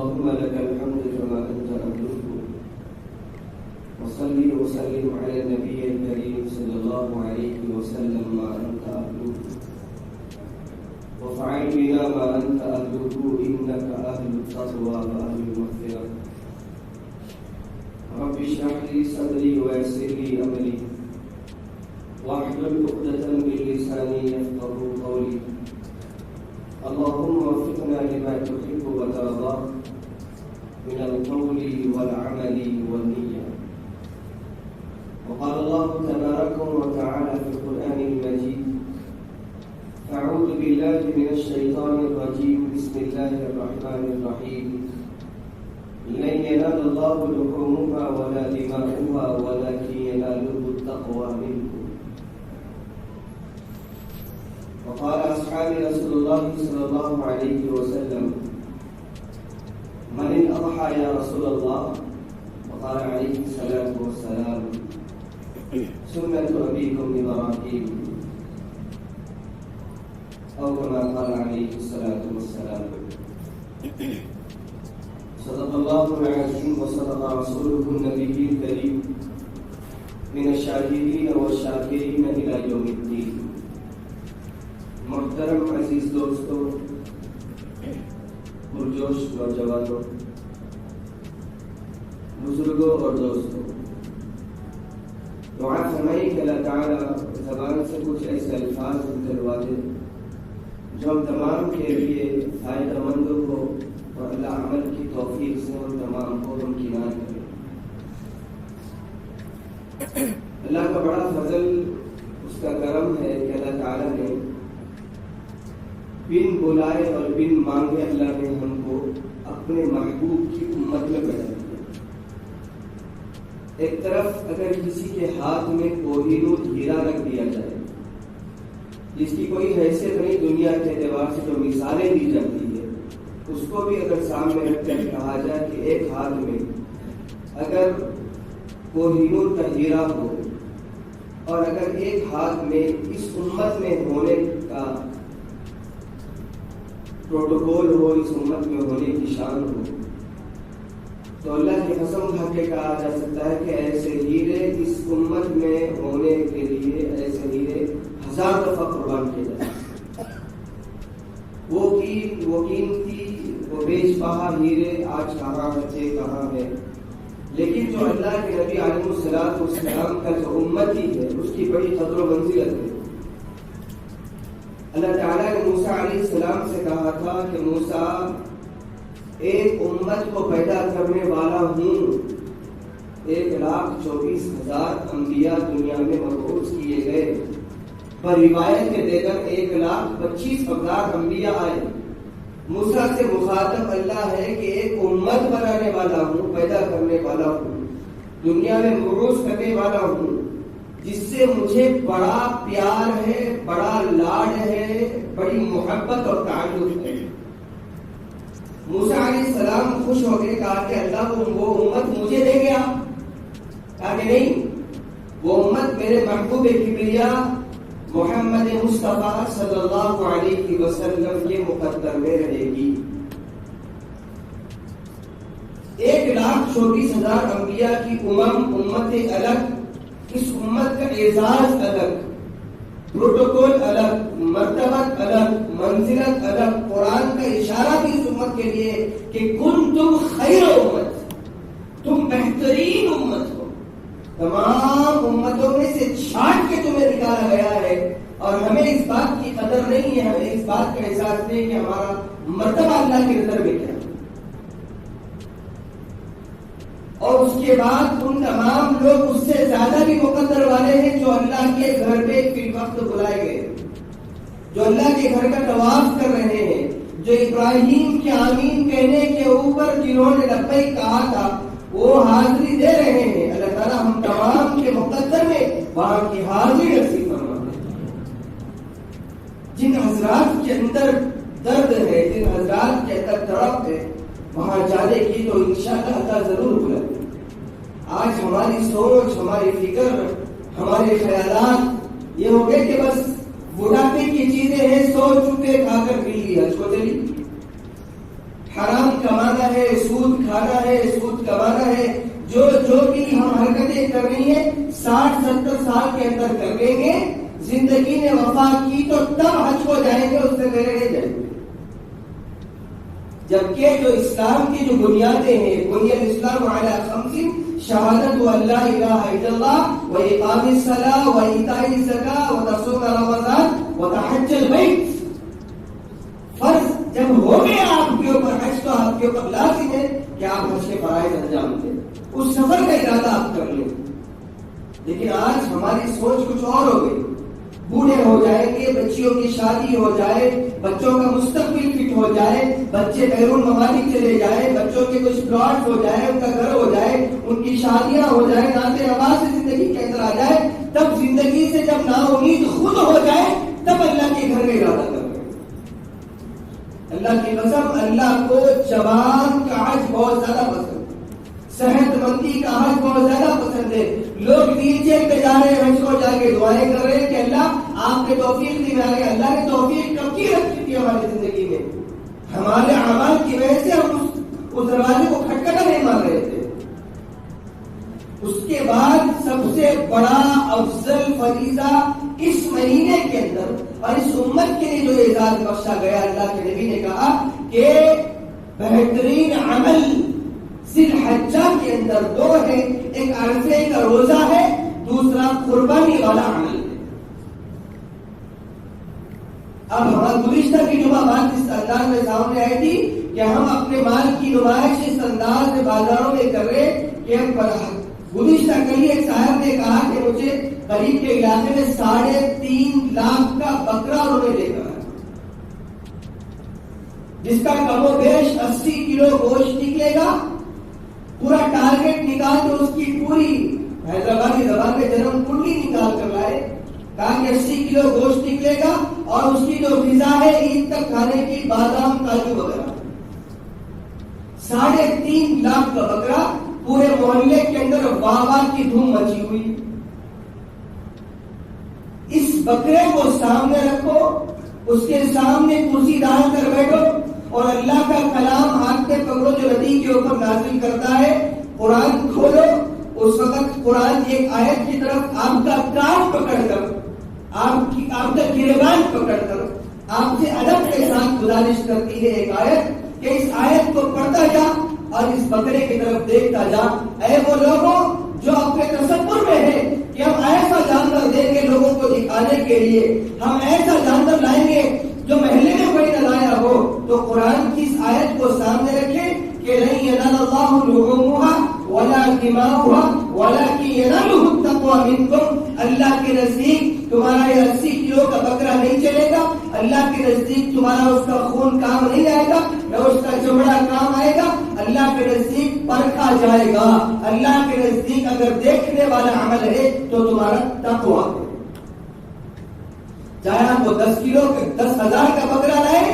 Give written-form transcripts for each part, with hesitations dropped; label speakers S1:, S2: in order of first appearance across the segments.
S1: اللهم لك الحمد كما أنت أهله وصلي وسلم على النبي الكريم صلى الله عليه وسلم ما أنت أهله وفعل بنا ما أنت أهله إنك أهل التقوى وأهل المغفرة. رب اشرح لي صدري ويسر لي أمري واحلل عقدة من لساني يفقهوا قولي. اللهم وفقنا لما تحب وترضى من القول والعمل والنية. وقال الله تبارك وتعالى في القرآن المجيد: أعوذ بالله من الشيطان الرجيم بسم الله الرحمن الرحيم لن ينال الله لحومها ولا دماؤها ولكن يناله التقوى منكم. وقال أصحاب رسول الله صلى الله عليه وسلم: من الأضحى يا رسول الله؟ وقال عليه الصلاة والسلام: سنة أبيكم إبراهيم، أو كما قال عليه الصلاة والسلام. صدق الله العظيم وصدق رسوله النبي الكريم من الشاهدين والشاكرين إلى يوم الدين. محترم عزیز دوستوں، پرجوش نوجوانوں، بزرگوں اور دوستوں، دعا فرمائیں کہ اللہ تعالیٰ زبان سے کچھ ایسے الفاظ نکلوا دے جو ہم تمام کے لیے فائدہ مند ہو اور اللہ عمل کی توفیق سے ہم تمام کو ممکنات کرے. اللہ کا بڑا فضل، اس کا کرم ہے کہ اللہ تعالیٰ نے بن بلائے اور بن مانگے اللہ نے ہم کو اپنے محبوب کی امت میں پیدا کیا. ایک طرف اگر کسی کے ہاتھ میں کوہی نور ہیرا رکھ دیا جائے جس کی کوئی حیثیت نہیں دنیا کے اعتبار سے جو مثالیں دی جاتی ہے، اس کو بھی اگر سامنے رکھ کر کہا جائے کہ ایک ہاتھ میں اگر کوہی نور کا ہیرا ہو اور اگر ایک ہاتھ میں اس امت میں ہونے کا پروٹوکول ہو، اس امت میں ہونے کی شان ہو، تو اللہ کی قسم کھا کے کہا جا سکتا ہے کہ ایسے ہیرے اس امت میں ہونے کے لیے ایسے ہیرے 1000 دفعہ قربان کیے جائیں. وہ قیمتی، وہ بیچ پہا ہیرے آج کہاں بچے کہاں ہے، لیکن جو اللہ کے نبی علیہ السلام کا جو امتی ہے اس کی بڑی قدر و منزلت ہے. اللہ تعالیٰ نے موسیٰ علیہ السلام سے کہا تھا کہ موسیٰ، ایک امت کو پیدا کرنے والا ہوں، 1,24,000 انبیاء دنیا میں مبعوث کیے گئے، پر روایت کے دیگر 1,25,000 انبیاء آئے. موسیٰ سے مخاطب اللہ ہے کہ ایک امت بنانے والا ہوں، پیدا کرنے والا ہوں، دنیا میں مبعوث کرنے والا ہوں، جس سے مجھے بڑا پیار ہے، بڑا لاڈ ہے، بڑی محبت اور تعلق ہے. موسیٰ علیہ السلام خوش ہو گئے، کہا کہ اللہ وہ امت مجھے دے گیا؟ کہا کہ نہیں، وہ امت میرے محبوب کبریا محمد مصطفیٰ صلی اللہ علیہ وسلم کے مقدر میں رہے گی. 1,24,000 انبیاء کی امت الگ، اس امت کا اعزاز الگ، پروٹوکول الگ، مرتبت الگ، منزلت الگ. قرآن کا اشارہ بھی اس امت کے لیے کہ کنتم خیر امت، تم بہترین امت ہو، تمام امتوں میں سے چھانٹ کے تمہیں نکالا گیا ہے. اور ہمیں اس بات کی قدر نہیں ہے، ہمیں اس بات کا احساس نہیں کہ ہمارا مرتبہ اللہ کی نظر میں کیا ہے. اور اس کے بعد ان تمام لوگ اس سے زیادہ بھی مقدر والے ہیں جو اللہ کے گھر پہ فی وقت بلائے گئے، جو اللہ کے گھر کا طواف کر رہے ہیں، جو ابراہیم کے آمین کہنے کے اوپر جنہوں نے لبیک کہا تھا وہ حاضری دے رہے ہیں. اللہ تعالیٰ ہم تمام کے مقدر میں وہاں کی حاضری نصیب فرمائے. جن حضرات کے اندر درد ہے، جن حضرات کے اندر تڑپ ہے، وہاں جانے کی تو انشاءاللہ اللہ ضرور بلائے. آج ہماری سوچ، ہماری فکر، ہمارے خیالات یہ ہو گئے کہ بس بڑھاپے کی چیزیں ہیں، سو چکے کھا کر پی لیا، چھو چلی. حرام کمانا ہے، سود کھانا ہے، سود کمانا ہے، جو بھی ہم حرکتیں کر رہی ہیں 60-70 سال کے اندر کر لیں گے. زندگی نے وفا کی تو تب حج کو جائیں گے، اس سے پہلے نہیں جائیں گے. جبکہ جو اسلام کی جو بنیادیں ہیں، بنیاد اسلام علی خمس، شہادت ان لا الہ الا اللہ و اقام الصلاۃ و ایتاء الزکاۃ و تصوم رمضان و حج البیت. فرض جب ہو گیا آپ کے اوپر حج، تو آپ کے اوپر لازم ہے کہ آپ حج کے فرائض انجام دیں، اس سفر کا ارادہ آپ کر لیں. لیکن آج ہماری سوچ کچھ اور ہو گئی. بوڑھے ہو جائیں گے، بچیوں کی شادی ہو جائے، بچوں کا مستقبل فٹ ہو جائے، بچے بیرون ممالک چلے جائیں، بچوں کے کچھ پلاٹ ہو جائے، ان کا گھر ہو جائے، ان کی شادیاں ہو جائیں، ناطے نواز زندگی کے اندر آ جائے، تب زندگی سے جب نا امید خود ہو جائے، تب اللہ کے گھر کا ارادہ کر. اللہ کی قسم، اللہ کو جوان کا حج بہت زیادہ پسند ہے، صحت مندی کا حج بہت زیادہ پسند ہے. لوگ ویل چیئر پہ جا رہے ہیں، حج کو جا کے دعائیں کر رہے ہیں کہ اللہ آپ کے توفیق دی. اللہ نے توفیق کب کی رکھی تھی ہماری زندگی میں؟ ہمارے اعمال کی وجہ سے ہم اس دروازے کو کھٹکھٹا نہیں مار رہے تھے. اس کے بعد سب سے بڑا افضل فریضہ اس مہینے کے اندر اور اس امت کے لیے جو اعزاز بخشا گیا، اللہ کے نبی نے کہا کہ بہترین عمل ذی الحجہ کے اندر 2 ہے، ایک عرفے کا روزہ ہے، دوسرا قربانی والا عمل ہے. اب ہمارا گزشتہ کی جمعہ بات اس انداز میں سامنے آئی تھی کہ ہم اپنے مال کی نمائش اس انداز میں بازاروں میں کر رہے کہ ہم گزشتہ کل ایک صاحب نے کہا کہ مجھے قریب کے علاقے میں 3.5 لاکھ کا بکرا انہوں نے لے کر آیا، جس کا کم و بیش 80 کلو گوشت نکلے گا. پورا ٹارگیٹ نکال کے اس کی پوری حیدرآبادی زبان میں جنم کنڈلی نکال کر لائے. کہا کہ 80 کلو گوشت نکلے گا اور اس کی جو غذا ہے عید تک کھانے کی بادام کاجو وغیرہ. 3.5 لاکھ کا بکرا، پورے محلے کے اندر واہ واہ کی دھوم مچی ہوئی. اس بکرے کو سامنے رکھو، اس کے سامنے کرسی ڈال کر بیٹھو اور اللہ کا کلام ہاتھ میں پکڑو جو نبی کے اوپر نازل کرتا ہے. قرآن کھولو، اس وقت قرآن ایک آیت کی طرف آپ کا کان پکڑ کر، آپ کا گریبان پکڑ کر آپ سے ادب کے ساتھ گزارش کرتی ہے ایک آیت کہ اس آیت کو پڑھتا جا اور اس بکرے کی طرف دیکھتا جا. اے وہ لوگوں جو اپنے تصور میں ہے کہ ہم ایسا جانور دیں گے لوگوں کو دکھانے کے لیے، ہم ایسا جانور لائیں گے جو محلے میں کوئی نہ لایا ہو، تو قرآن کی اس آیت کو سامنے رکھیں کہ لن ینال اللہ لحومها ولا دماؤها ولکن ینالہ التقوی منکم. اللہ کے نزدیک تمہارا یہ 80 کلو کا بکرا نہیں چلے گا، اللہ کے نزدیک تمہارا اس کا خون کام نہیں آئے گا، نہ اس کا چمڑا کام آئے گا. اللہ کے نزدیک پرکھا جائے گا. اللہ کے نزدیک اگر دیکھنے والا عمل ہے تو تمہارا تقوی ہے. چاہے آپ کو 10,000 کا بکرا لائے،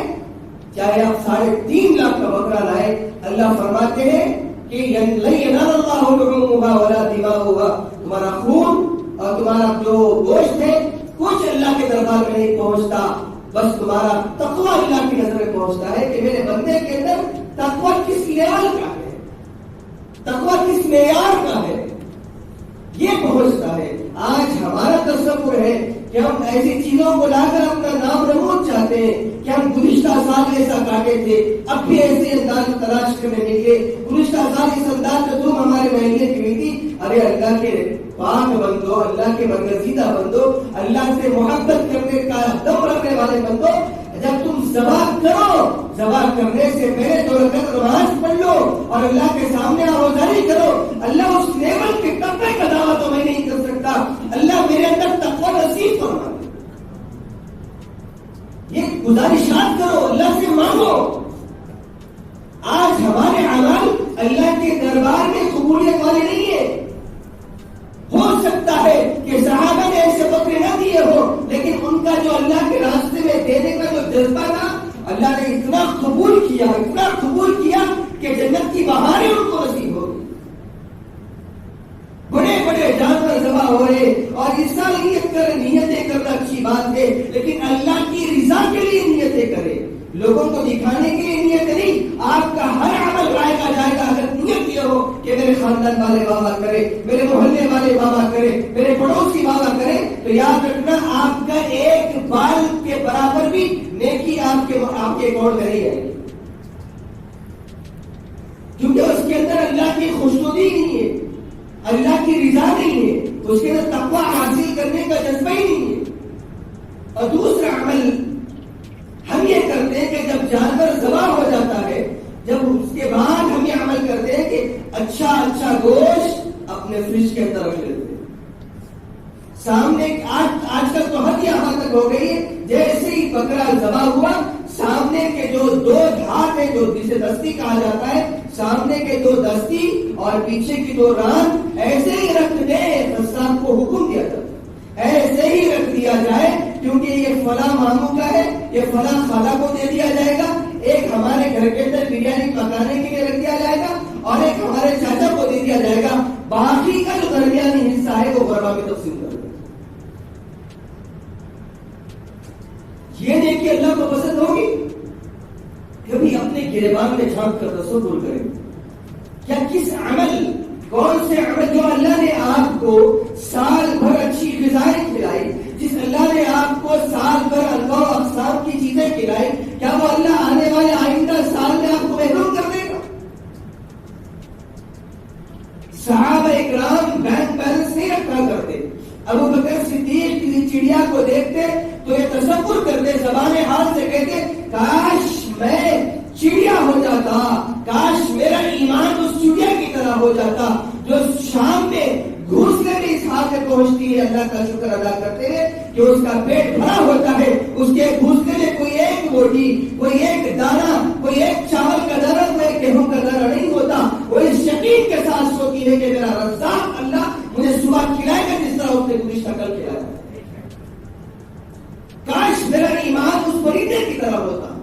S1: چاہے آپ 3.5 لاکھ کا بکرا لائے، اللہ فرماتے ہیں کہ لن ینال اللہ لحومها ولا دماؤها. تمہارا خون اور تمہارا جو گوشت ہے کچھ اللہ کے دربار میں نہیں پہنچتا، بس تمہارا تقوی اللہ کی نظر میں پہنچتا ہے کہ میرے بندے کے اندر تقوی کس لیول کا ہے، تقوی کس معیار کا ہے، یہ پہنچتا ہے. آج ہمارا تصور ہے کہ ہم ایسی چیزوں کو لا کر اپنا نام نمود چاہتے ہیں کہ ہم گزشتہ سال ایسا کاٹے تھے، اب بھی ایسے انداز تلاش کرنے نکلے، گزشتہ سال اس انداز میں تم ہمارے محلے کی ہوئی تھی. ارے اللہ کے پاک بندو، اللہ کے برگزیدہ بندو، اللہ سے محبت کرنے کا دم رکھنے والے بندو، جب تم ذبح کرو، ذبح کرنے سے پہلے 2 رکعت نماز پڑھ لو اور اللہ کے سامنے آوازاری کرو. اللہ اس لیول کے تقوی کا دعویٰ تو میں نہیں کر سکتا، اللہ میرے اندر تقوی نصیب فرما. یہ گزارشات کرو، اللہ سے مانگو. آج ہمارے اعمال اللہ کے دربار میں قبولیت والے نہیں ہے. ہو سکتا ہے کہ صحابہ نے ایسے بکرے نہ دیے ہو، لیکن ان کا جو اللہ کے راستے میں دینے کا جو جذبہ تھا، اللہ نے اتنا قبول کیا کہ جنت کی بہاریں ان کو نصیب ہو گئی. بڑے بڑے جانور ذبح ہو رہے اور اس سال نیتیں کرنا اچھی بات ہے، لیکن اللہ کی رضا کے لیے نیتیں کرے، لوگوں کو دکھانے کے لیے نیت نہیں. آپ خاندان والے وعدہ کرے، میرے محلے والے وعدہ کرے، میرے پڑوسی وعدہ کرے، تو یاد رکھنا آپ کا ایک بال کے برابر بھی نیکی آپ کے اکاؤنٹ میں نہیں آئے گی، کیونکہ اس کے اندر اللہ کی خوشنودی نہیں ہے، اللہ کی رضا نہیں ہے، اس کے اندر تقویٰ حاصل کرنے کا جذبہ ہی نہیں ہے۔ اور دوسرا عمل ہم یہ کرتے ہیں کہ جب جانور ذبح ہو جاتا ہے، جب اس کے بعد ہم یہ عمل کرتے ہیں کہ اچھا گوشت اپنے فریج کے اندر رکھ لیتے ہیں سامنے۔ آج کل تو حد یہاں تک ہو گئی ہے، جیسے ہی بکرا ذبح ہوا، سامنے کے جو دو دھات ہیں، جو جسے دستی کہا جاتا ہے، سامنے کے دو دستی اور پیچھے کی دو ران ایسے ہی رکھ دے، قسام کو حکم دیا جاتا ہے ایسے ہی رکھ دیا جائے، کیونکہ یہ فلاں ماموں کا ہے، یہ فلاں خالہ کو دے دیا جائے گا، ایک ہمارے گھر کے اندر بریانی پکانے کے لیے رکھ دیا جائے گا، اور ایک ہمارے چاچا کو دے دیا جائے گا، باقی کا جو درمیانی حصہ ہے وہ غربا میں تقسیم کر دیں۔ یہ نیکی اللہ کو پسند ہوگی؟ کبھی اپنے گریبان میں جھانک کر تصور کریں، کیا کس عمل، کون سے عمل جو اللہ نے آپ کو سال بھر اچھی غذائیں کھلائی، جس اللہ نے آپ کو سال بھر انواع و اقسام کی چیزیں کھلائی، کیا وہ اللہ آنے والے آئندہ سال میں آپ کو محروم کر دے گا؟ صحابہ اکرام بینک بیلنس نہیں رکھا کرتے، ابو بکر صدیق کسی چڑیا کو دیکھتے تو یہ تصور کرتے، زبان حال سے کہتے، کاش میں چڑیا ہو جاتا، کاش میرا ایمان اس چڑیا کی طرح ہو جاتا جو شام میں گھونسلے میں اس حال میں پہنچتی ہے، اللہ کا شکر ادا کرتے ہیں کہ اس کا پیٹ بھرا ہوتا ہے، اس کے گھونسلے میں کوئی ایک روٹی، کوئی ایک دانہ، کوئی ایک چاول کا دانہ، کوئی ایک گیہوں کا دانہ نہیں ہوتا، وہ اس یقین کے ساتھ سوتی ہے کہ میرا رزاق اللہ مجھے صبح کھلائے گا جس طرح اس نے گزشتہ کل کھلایا۔ کاش میرا ایمان اس پرندے کی طرح ہوتا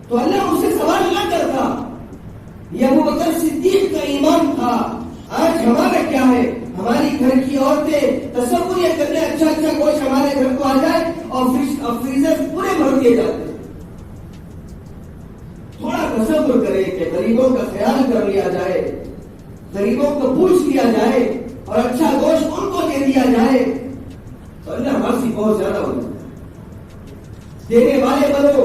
S1: تو اللہ مجھ سے سوال نہ کرتا۔ یہ ابو بکر صدیق کا ایمان تھا۔ آج ہمارا کیا ہے؟ ہماری گھر کی عورتیں تصور یہ کرتے اچھا گوشت ہمارے گھر کو آ جائے اور فریزر پورے بھر دیے جاتے ہیں۔ تھوڑا تصور کریں کہ غریبوں کا خیال کر لیا جائے، غریبوں کو پوچھ لیا جائے اور اچھا گوشت ان کو دے دیا جائے تو اللہ مرضی بہت زیادہ ہو جاتا ہے۔ دینے والے بنو،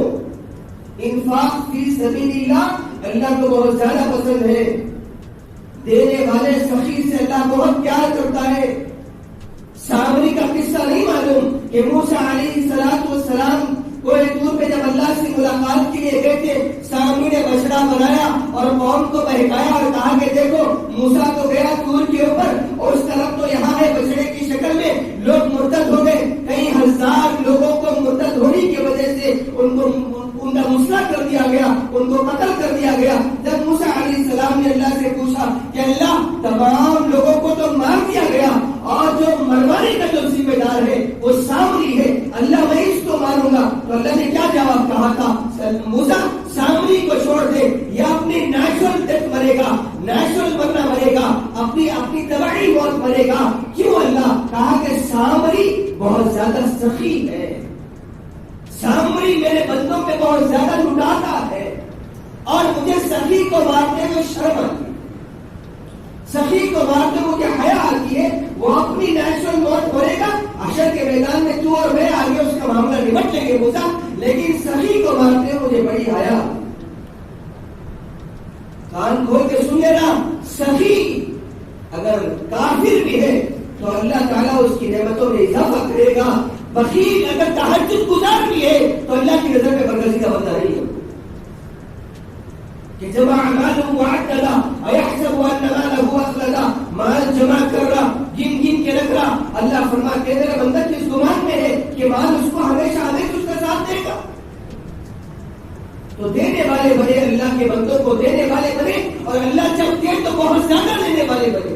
S1: انفاق فی سبیل اللہ اللہ کو بہت زیادہ پسند ہے، دینے والے سخی سے اللہ بہت پیار کرتا ہے۔ سامری کا قصہ نہیں معلوم کہ موسیٰ علیہ السلام کوئی دور پہ جب اللہ سے ملاقات کے لیے گئے تھے، سامری نے بچڑا بنایا اور قوم کو بہکایا اور کہا کہ دیکھو موسیٰ تو گیا طور کے اوپر اور اس طرف تو یہاں ہے بچڑے کی شکل میں، لوگ مرتد ہو گئے، کئی ہزار لوگوں کو مرتد ہونے کی وجہ سے ان کا مسئلہ کر دیا گیا، ان کو قتل کر دیا گیا۔ جب موسیٰ علیہ السلام نے اللہ سے پوچھا کہ اللہ تمام لوگوں کو تو مار دیا گیا اور جو مروانے کا جو ذمہ دار ہے وہ سامری ہے، اللہ میں اس کو ماروں گا، تو اللہ نے کیا جواب کہا تھا؟ موسیٰ سامری کو چھوڑ دے، یا اپنی نیچرل ڈیتھ مرے گا، نیچرل مرنا مرے گا، اپنی طبعی موت مرے گا۔ کیوں؟ اللہ کہا کہ سامری بہت زیادہ سخی ہے، سامری میرے بندوں پہ بہت زیادہ لٹاتا ہے اور مجھے سخی کو مارنے میں شرم آتی ہے، سخی کو مارنے میں مجھے حیا آتی ہے۔ وہ اپنی نیچرل موت مرے گا، حشر کے میدان میں تو اور میں آگے اس کا معاملہ نمٹ لیں گے موسیٰ، لیکن سخی کو مارنے میں مجھے بڑی حیا آتی ہے۔ کان کھول کے سن لینا، سخی اگر کافر بھی ہے تو اللہ تعالیٰ اس کی نعمتوں میں اضافہ کرے گا، بخیل اگر تہجد گزار بھی ہے تو اللہ کی نظر میں برگزیدہ بندہ نہیں ہے۔ کہ جمع ماله وعددا ایحسب ان ماله اخلدا، مال جمع کر رہا، گن کے رکھ رہا، اللہ فرماتے ہیں میرا بندہ کس گمان میں ہے کہ مال اس کو ہمیشہ اس کا ساتھ دے گا۔ تو دینے والے بنے، اللہ کے بندوں کو دینے والے بنے، اور اللہ جب دے تو بہت زیادہ دینے والے بنے۔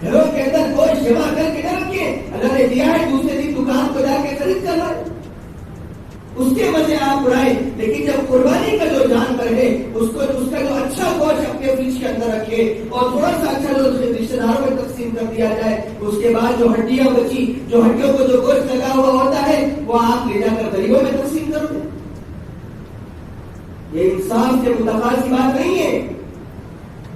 S1: گھروں کے اندر گوشت جمع کر کے نہ رکھیے، اللہ نے دیا ہے دوسرے دن دکان کو جا کے خرید کر لائے، اس کے مزے آپ اڑائے، لیکن جب قربانی کا جو جانور ہے اس کا جو اچھا گوشت اپنے فریج کے اندر رکھے اور تھوڑا سا اچھا جو رشتے داروں میں تقسیم کر دیا جائے، اس کے بعد جو ہڈیاں بچی، جو ہڈیوں کو جو گوشت لگا ہوا ہوتا ہے وہ آپ لے جا کر غریبوں میں تقسیم کر دیں۔ یہ انصاف سے متقاضی بات نہیں ہے۔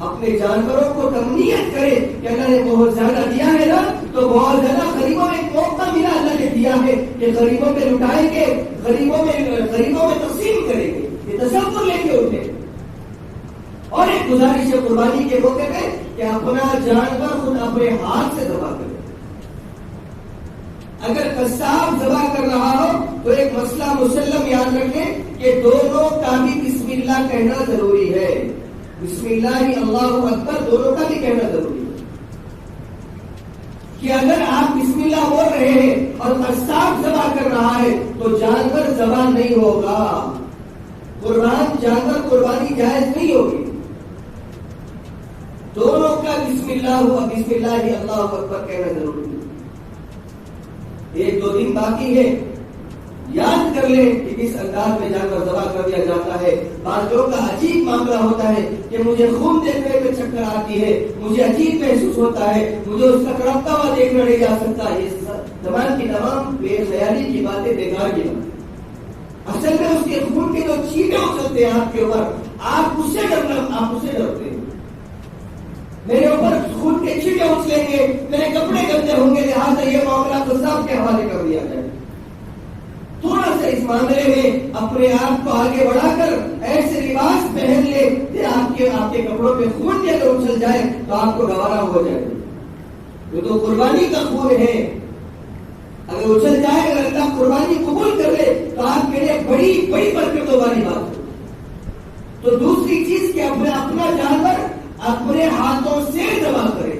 S1: اپنے جانوروں کو تمنیت کرے کہ اللہ نے بہت زیادہ دیا ہے نا، تو بہت زیادہ غریبوں میں ایک موقع ملا اللہ نے دیا ہے کہ غریبوں میں لٹائیں گے، غریبوں میں تقسیم کریں گے، یہ تصور لے کے اٹھے۔ اور ایک گزارش ہے قربانی کے موقع پہ کہ اپنا جانور خود اپنے ہاتھ سے ذبح کرے۔ اگر قصاب ذبح کر رہا ہو تو ایک مسئلہ مسلم یاد رکھیں کہ دونوں کا بھی بسم اللہ کہنا ضروری ہے، بسم اللہ اللہ اکبر دونوں کا بھی کہنا ضروری ہے، کہ اگر آپ بسم اللہ بول رہے ہیں اور قصاب ذبح کر رہا ہے تو جانور ذبح نہیں ہوگا، جانور قربانی جائز نہیں ہوگی۔ دونوں کا بسم اللہ ہوا، بسم اللہ اللہ اکبر کہنا ضروری ہے۔ ایک دو دن باقی ہے، یاد کر لیں کہ کس انداز میں جانور ذبح کر دیا جاتا ہے۔ بعض لوگوں کا عجیب معاملہ ہوتا ہے کہ مجھے خون دیکھنے میں چکر آتی ہے، مجھے عجیب محسوس ہوتا ہے، مجھے اس کا کڑکتا ہوا دیکھنا نہیں جا سکتا۔ یہ زبان کی تمام بے خیالی کی باتیں، بیکار کی باتیں۔ اصل میں اس کے خون کے جو چھینٹے اچھلتے ہیں آپ کے اوپر، آپ اس سے ڈرتے ہیں۔ میرے اوپر خون کے چھینٹے اچھلیں گے، میرے کپڑے گندے ہوں گے، لہٰذا یہ معاملہ قصاب کے حوالے کر دیا جائے۔ تھوڑا سا اس معاملے میں اپنے آپ کو آگے بڑھا کر ایسے لباس پہن لے کہ آپ کے کپڑوں پہ خون کے اگر اچھل جائے تو آپ کو گوارا ہو جائے۔ یہ تو قربانی کا خون ہے، اگر اچھل جائے، اگر اللہ قربانی قبول کر لے تو آپ کے لیے بڑی بڑی برکتوں والی بات ہے۔ تو دوسری چیز کہ اپنا جانور اپنے ہاتھوں سے ذبح کرے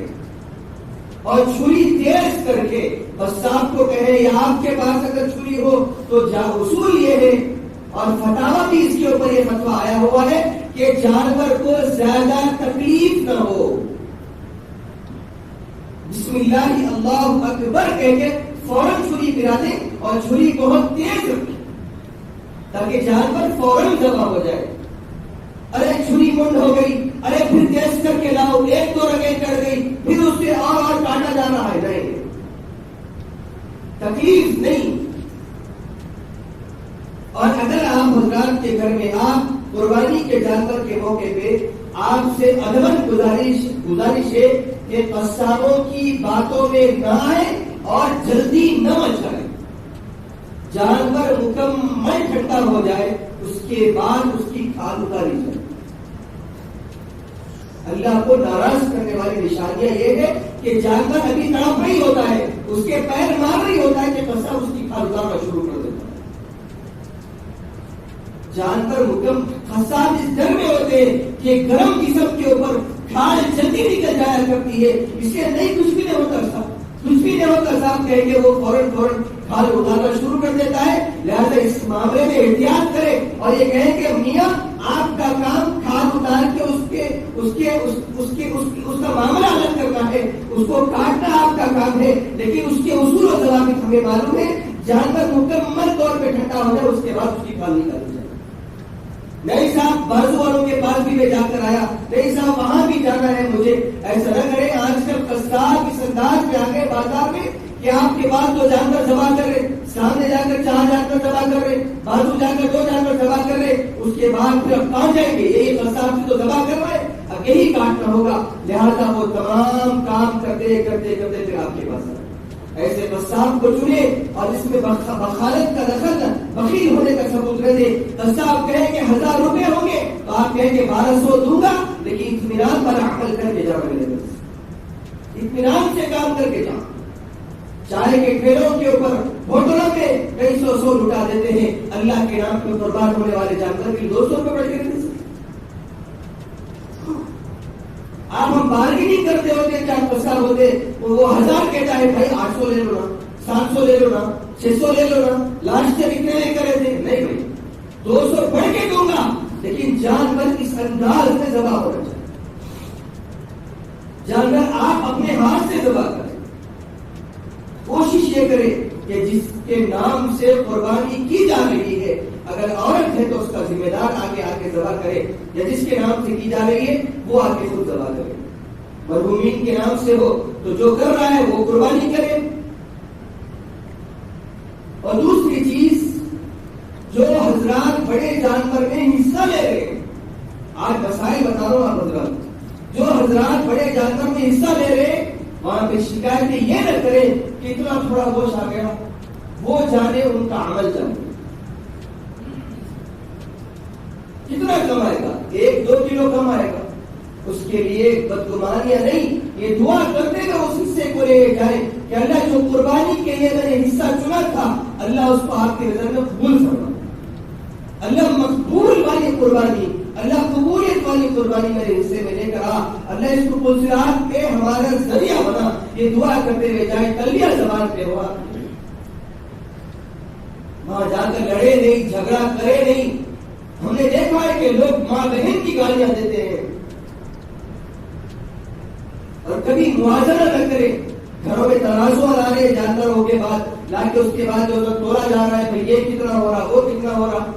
S1: اور چھری تیز کر کے قصاب کو کہے، یا آپ کے پاس اگر چھری ہو تو اصول یہ ہے، اور فتاوی بھی اس کے اوپر یہ فتویٰ آیا ہوا ہے کہ جانور کو زیادہ تکلیف نہ ہو، بسم اللہ اللہ اکبر کہہ کے فوراً چھری گرا دیں اور چھری بہت تیز رکھیں تاکہ جانور فوراً ذبح ہو جائے۔ ارے چھری منڈ ہو گئی، ارے پھر تیز کر کے لاؤ، ایک دو رگیں چڑھ گئی، پھر اس سے اور کاٹا جا رہا ہے، نہیں، تکلیف نہیں۔ اور اگر آپ حضرات کے گھر میں آپ قربانی کے جانور کے موقع پہ آپ سے ادباً گزارش ہے کہ قصابوں کی باتوں میں نہ آئے اور جلدی نہ مچائے، جانور مکمل ٹھنڈا ہو جائے اس کے بعد اس کی کھال اتاری جائے۔ اللہ کو ناراض کرنے والی نشانیاں یہ ہے کہ جانور ابھی تڑپ نہیں ہوتا ہے، اس کے پیر مار نہیں ہوتا ہے کہ قصاب اس کی کھال اتارنا شروع کر دیتا ہے۔ جانور قصاب اس ڈر میں ہوتے ہیں کہ گرم جسم کے اوپر کھال جلدی نکل جایا کرتی ہے، اس سے نہیں کچھ بھی نہیں ہوتا، صاحب کہہ کے وہ فوراً کھال اتارنا شروع کر دیتا ہے۔ لہذا اس معاملے میں احتیاط کرے اور یہ کہے کہ میاں آپ کا کام کھال اتار کے اس کا معاملہ الگ کرنا ہے، اس کو کاٹنا آپ کا کام ہے، لیکن اس کے اصول و ضوابط ہمیں معلوم ہے۔ جانور مکمل طور پہ ٹھنڈا ہو جائے اس کے بعد اس کی کھال نکالی جائے۔ نہیں صاحب بازو والوں کے پاس بھی میں جا کر آیا، نہیں صاحب وہاں بھی جانا ہے مجھے، ایسا نہ کرے۔ آج کل قصاب اس انداز میں آ گئے بازار میں کہ آپ کے پاس دو جانور ذبح کر رہے، سامنے جا کر 4 جانور ذبح کر رہے، بازو جا کر 2 جانور ذبح کر رہے، اس کے بعد پھر اب کہاں جائیں گے؟ یہی قصاب سے تو ذبح کر رہے، اب یہی کاٹنا ہوگا۔ لہٰذا وہ تمام کام کرتے پھر آپ کے پاس ایسے قصاب کو چنے اور اس میں بخالت کا دخل، بخیل ہونے کا ثبوت نہ دے۔ قصاب کہے کہ 1000 روپے ہوں گے تو آپ کہیں کہ 1200 دوں گا، لیکن اطمینان پر عمل کر کے جاؤ، میرے پاس اطمینان سے کام کر کے جاؤ۔ چائے کے ٹھیلوں کے اوپر ہوٹلوں میں کئی سو لٹا دیتے ہیں، اللہ کے نام پہ قربان ہونے والے جانور بھی 200 روپے بڑھ کے دیتے ہیں۔ آپ ہم بارگیننگ کرتے ہوتے ہیں، چار قصاب ہوتے وہ 1000 کہتا ہے، بھائی 800 لے لو نا، 700 لے لو نا، 600 لے لو نا، لاسٹ تک اتنے لے کرے تھے، نہیں بھائی 200 بڑھ کے دوں گا، لیکن جانور اس انداز میں ذبح ہونا چاہیے۔ جانور آپ اپنے ہاتھ سے ذبح کریں، کوشش یہ کرے کہ جس کے نام سے قربانی کی جا رہی ہے، اگر عورت ہے تو اس کا ذمہ دار آگے ذبح کرے، یا جس کے نام سے کی جا رہی ہے وہ آگے خود ذبح کرے۔ مرحومین کے نام سے ہو تو جو کر رہا ہے وہ قربانی کرے۔ اور دوسری چیز، جو حضرات بڑے جانور میں حصہ لے رہے ہیں، آج مسائل بتا رہا ہوں آپ حضرات، جو حضرات بڑے جانور میں حصہ لے رہے وہاں پہ شکایتیں یہ نہ کریں کہ اتنا تھوڑا گوشت آ گیا، وہ جانے ان کا عمل جانے کتنا کم آئے گا، 1-2 کلو کم آئے گا، اس کے لیے بدگمانیاں نہیں، یہ دعا کرتے ہوئے اس حصے کو لے جائیں کہ اللہ جو قربانی کے لیے میں نے حصہ چنا تھا اللہ اس کو آپ کی نظر میں قبول فرما، اللہ مقبول والی قربانی، اللہ قبولیت والی قربانی میرے حصے میں لے کر آ، اللہ اس کو پلسرات پہ ہمارا ذریعہ بنا، یہ دعا کرتے ہوئے جائیں، تلبیہ زبان پہ ہوا، وہاں جا کر لڑے نہیں، جھگڑا کرے نہیں۔ ہم نے دیکھا ہے کہ لوگ ماں بہن کی گالیاں دیتے ہیں اور کبھی موازنہ نہ کرے، گھروں میں ترازو لا رہے جانوروں کے بعد لا کے اس کے بعد جو تولا جا رہا ہے بھائی یہ کتنا ہو رہا وہ کتنا ہو رہا،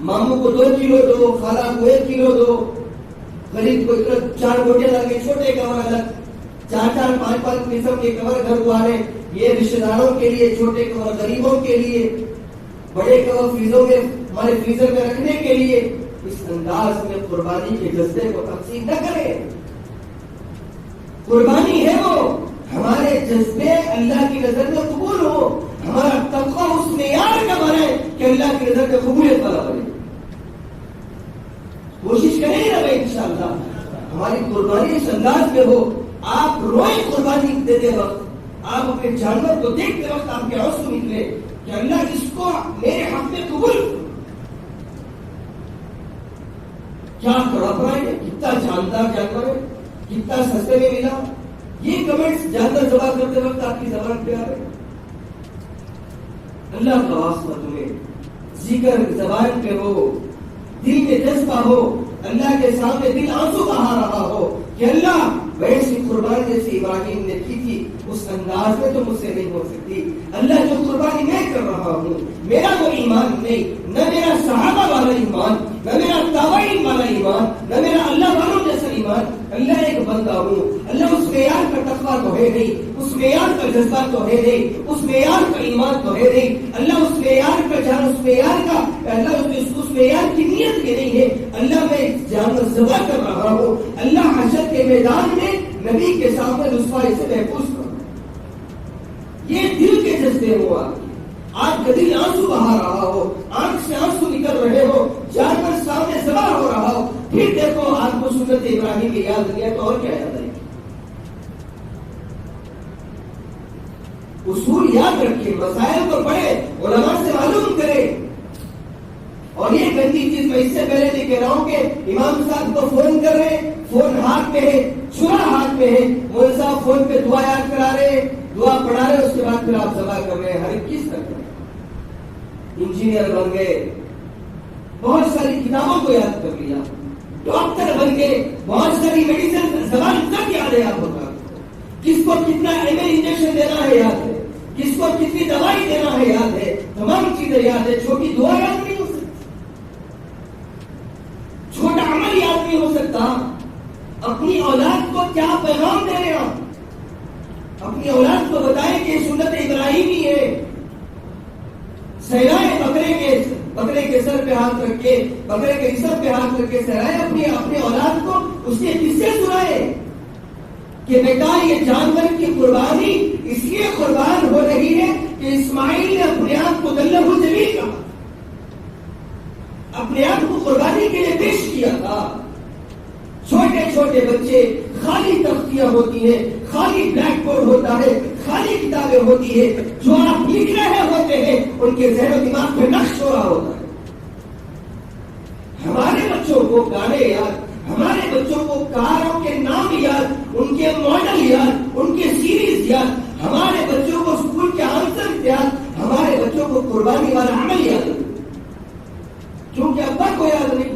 S1: ماموں کو 2 کلو دو، خالہ کو 1 کلو دو، غریب کو 4 گوٹے لگے، چھوٹے کور الگ، 4-4 5-5 قسم کے کور گھر کو آ رہے، یہ رشتے داروں کے لیے، چھوٹے کور غریبوں کے لیے، بڑے کور فریزوں میں ہمارے فریزر میں رکھنے کے لیے۔ اس انداز میں قربانی کے جذبے کو تقسیم نہ کریں، قربانی ہے وہ ہمارے جذبے اللہ کی نظر میں قبول ہو، ہمارا تقویٰ اس معیار کا بنے کہ اللہ کی نظر میں قبولیت والا بنے۔ کوشش کریں گے نا انشاءاللہ ہماری قربانی اس انداز میں ہو، آپ روئیں قربانی دیتے وقت، آپ اپنے جانور کو دیکھتے وقت آپ کے آنسو نکلے کہ اللہ اس کو میرے حق میں قبول، کیا کڑپڑا ہے، کتنا جاندار جانور ہے، کتنا سستے میں ملا، یہ کمنٹس جانور ذبح کرتے وقت آپ کی زبان پہ آ رہے۔ اللہ کا واسطہ تمہیں ذکر زبان پہ ہو، دل میں جذبہ ہو، اللہ کے سامنے دل آنسو بہا رہا ہو کہ اللہ ویسی قربانی جیسی ابراہیم نے کی تھی اس انداز میں تو مجھ سے نہیں ہو سکتی، اللہ جو قربانی میں کر رہا ہوں میرا وہ ایمان نہیں، نہ میرا صحابہ والا ایمان، نہ میرا تابعین والا ایمان، نہ میرا اللہ والوں جیسا ایمان، اللہ ایک بندہ ہوں، اللہ اس معیار کا تقویٰ تو ہے نہیں، اس معیار کا جذبہ تو ہے نہیں، اس معیار کا ایمان تو ہے نہیں، اللہ اس معیار کا جان، اس معیار کا اللہ اس معیار کی نیت بھی نہیں ہے، اللہ میں جانور ذبح کر رہا ہوں، اللہ حشر کے میدان میں نبی کے سامنے رسوائی سے محفوظ کرو، یہ دل کے جذبے ہو، آپ کا دل آنسو بہا رہا ہو، آنکھ سے آنسو نکل رہے ہو، جانور سامنے ذبح ہو رہا ہو، پھر دیکھو آپ کو سنت ابراہیم کی یاد نہیں ہے تو اور کیا یاد آئے گی؟ اصول یاد رکھیں، مسائل کو پڑھے، علماء سے معلوم کرے، اور یہ گندی چیز میں اس سے پہلے نہیں کہہ رہا ہوں کہ امام صاحب کو فون کر رہے، فون ہاتھ میں ہے، چھرا ہاتھ میں ہے، مولوی صاحب فون پہ دعا یاد کرا رہے، دعا پڑھا رہے، اس کے بعد پھر آپ ذبح کر رہے ہیں، ہر ایک چیز کر رہے ہیں، انجینئر بن گئے، بہت ساری کتابوں کو یاد کر لیا، ڈاکٹر بن گئے، بہت ساری میڈیسن زبان تک یاد ہے آپ کو، کس کو کتنا ایم اے انجیکشن دینا ہے یاد ہے، کس کو کتنی دوائی دینا ہے یاد ہے، تمام چیزیں یاد ہے، چھوٹی دعا یاد نہیں ہو سکتی، چھوٹا عمل یاد نہیں ہو سکتا، اپنی اولاد کو کیا پیغام دے رہے ہیں، اپنی اولاد کو بتائیں کہ سنت ابراہیمی ہے، سہرائے بکرے کے سر پہ ہاتھ رکھ کے، بکرے کے سر پہ ہاتھ رکھ کے سہرائے اپنے اولاد کو، اس کے قصے سنائے کہ بیٹا یہ جانور کی قربانی اس لیے قربان ہو رہی ہے کہ اسماعیل نے اپنے آپ کو دلہ الجلیل کہا، اپنے آپ کو قربانی کے لیے پیش کیا تھا۔ چھوٹے چھوٹے بچے، خالی تختیاں ہوتی ہیں، خالی بلیک بورڈ ہوتا ہے، خالی کتابیں ہوتی ہے، جو آپ لکھ رہے ہوتے ہیں ان کے ذہن و دماغ پہ نقش ہو رہا ہوتا ہے۔ ہمارے بچوں کو گانے یاد، ہمارے بچوں کو کاروں کے نام یاد، ان کے ماڈل یاد، ان کے سیریز یاد، ہمارے بچوں کو اسکول کے آنسر یاد، ہمارے بچوں کو قربانی والا عمل یاد، کیونکہ ابا کو یاد نہیں،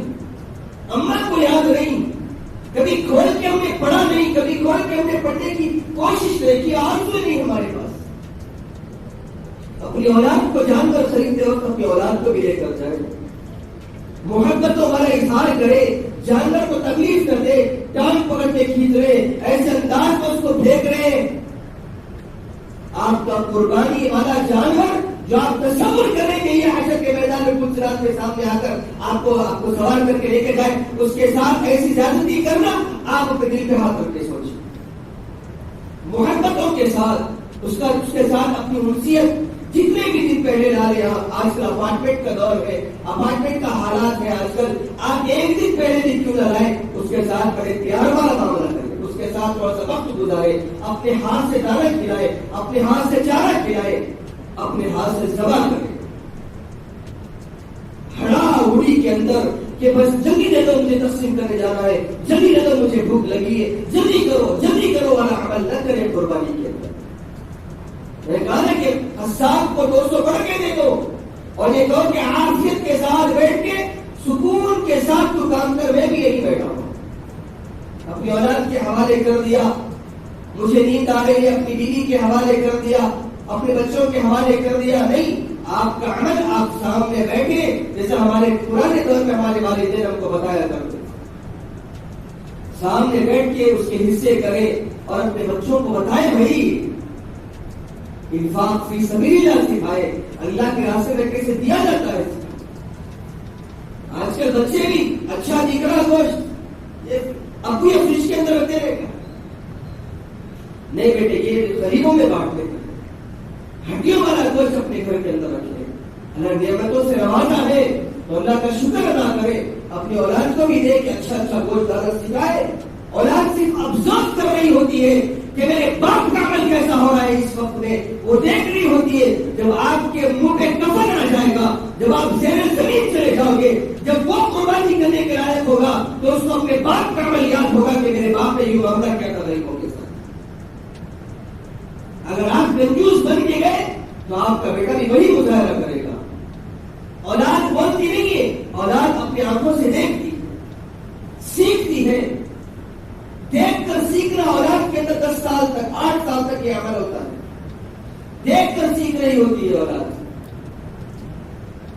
S1: اماں کو یاد نہیں، کبھی کھول کے ہم نے پڑھا نہیں، کبھی کھول کے ہم نے پڑھنے کی کوشش نہیں کی، آرزو نہیں ہمارے پاس۔ اپنی اولاد کو جانور خریدتے وقت اپنی اولاد کو بھی لے کر جائے، محبتوں والا اظہار کرے، جانور کو تکلیف کر دے، ٹانگ پکڑ کے کھینچ رہے، ایسے انداز میں اس کو پھینک رہے، آپ کا قربانی والا جانور جو آپ تصور کریں کہ یہ حشر کے میدان میں کچھ رات کے سامنے آ کر آپ کو سوار کر کے لے کے جائے، اس کے ساتھ ایسی زیادتی کرنا، آپ اپنے دل پہ ہاتھ رکھ کے سوچیں، محبتوں کے ساتھ اس کے ساتھ اپنی انسیت جتنے بھی دن پہلے ڈالے. آج کل اپارٹمنٹ کا دور ہے، اپارٹمنٹ کا حالات ہے، آج کل آپ ایک دن پہلے دن کیوں نہ لائیں، اس کے ساتھ بڑے پیار والا معاملہ کریں، اس کے ساتھ تھوڑا سا وقت گزارے، اپنے ہاتھ سے دانا کھلائے، اپنے ہاتھ سے چارہ کھلائے، اپنے ہاتھ سے ذبح کرے. ہڑا اڑی کے اندر کہ بس جلدی دے دو، مجھے تقسیم کرنے جانا ہے، جلدی دے دو، مجھے بھوک لگی ہے، جلدی کرو والا عمل نہ کرے قربانی کے اندر. میں کہا نا کہ حساب کو 200 بڑھ کے دے دو، اور یہ کہو کہ عافیت کے ساتھ بیٹھ کے سکون کے ساتھ تو کام کر. میں بھی یہی بیٹھا ہوں، اپنی اولاد کے حوالے کر دیا، مجھے نیند آ گئی اپنی بیوی کے حوالے کر دیا، اپنے بچوں کے حوالے کر دیا. نہیں، آپ کا عمل آپ سامنے بیٹھے، جیسا ہمارے پرانے دور میں ہمارے والدین ہم کو بتایا کرتے، سامنے بیٹھ کے اس کے حصے کرے اور اپنے بچوں کو بتائے بھائی انفاق فی سبیل اللہ سکھائے، اللہ کے راستے میں کیسے دیا جاتا ہے. آج کل بچے بھی اچھا دکھ رہا گوشت ابو یا فریج کے اندر رکھتے رہے گا، نہیں بیٹے یہ غریبوں میں بانٹ دے، ہڈیوں والا گوشت اپنے گھر کے اندر رکھے. اللہ نعمتوں سے روانہ ہے تو اللہ کا شکر ادا کرے، اپنی اولاد کو بھی دے کہ اچھا گوشت ڈالنا سکھائے. اولاد صرف ابزرو کر رہی ہوتی ہے کہ میرے باپ کا عمل کیسا ہو رہا ہے اس وقت میں، وہ دیکھ رہی ہوتی ہے. جب آپ کے منہ پہ کفن آ جائے گا، جب آپ زیر زمین چلے جاؤ گے، جب وہ قربانی کرنے کے لائق ہوگا تو اس کو اپنے باپ کا عمل یاد ہوگا کہ میرے باپ نے یہ معاملہ کیا کر رہی ہوگی. اگر آپ کنجوس بن کے گئے تو آپ کا بیٹا بھی وہی مظاہرہ کرے گا. اولاد بولتی نہیں ہے، اولاد اپنی آنکھوں سے دیکھتی سیکھتی ہے. دیکھ کر سیکھنا اولاد کے اندر 10 سال تک 8 سال تک یہ عمل ہوتا ہے، دیکھ کر سیکھ رہی ہوتی ہے اولاد.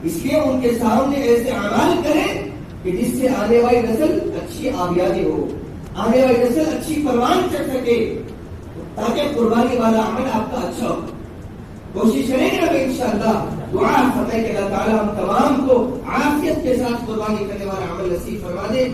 S1: اس لیے ان کے سامنے ایسے اعمال کریں کہ جس سے آنے والی نسل اچھی آبیادی ہو، آنے والی نسل اچھی پروان چڑھ سکے، تاکہ قربانی والا عمل آپ کا اچھا ہو. کوشش کریں گے اب انشاءاللہ. دعا فرمائے کہ اللہ تعالیٰ ہم تمام کو عافیت کے ساتھ قربانی کرنے والا عمل نصیب فرما دے.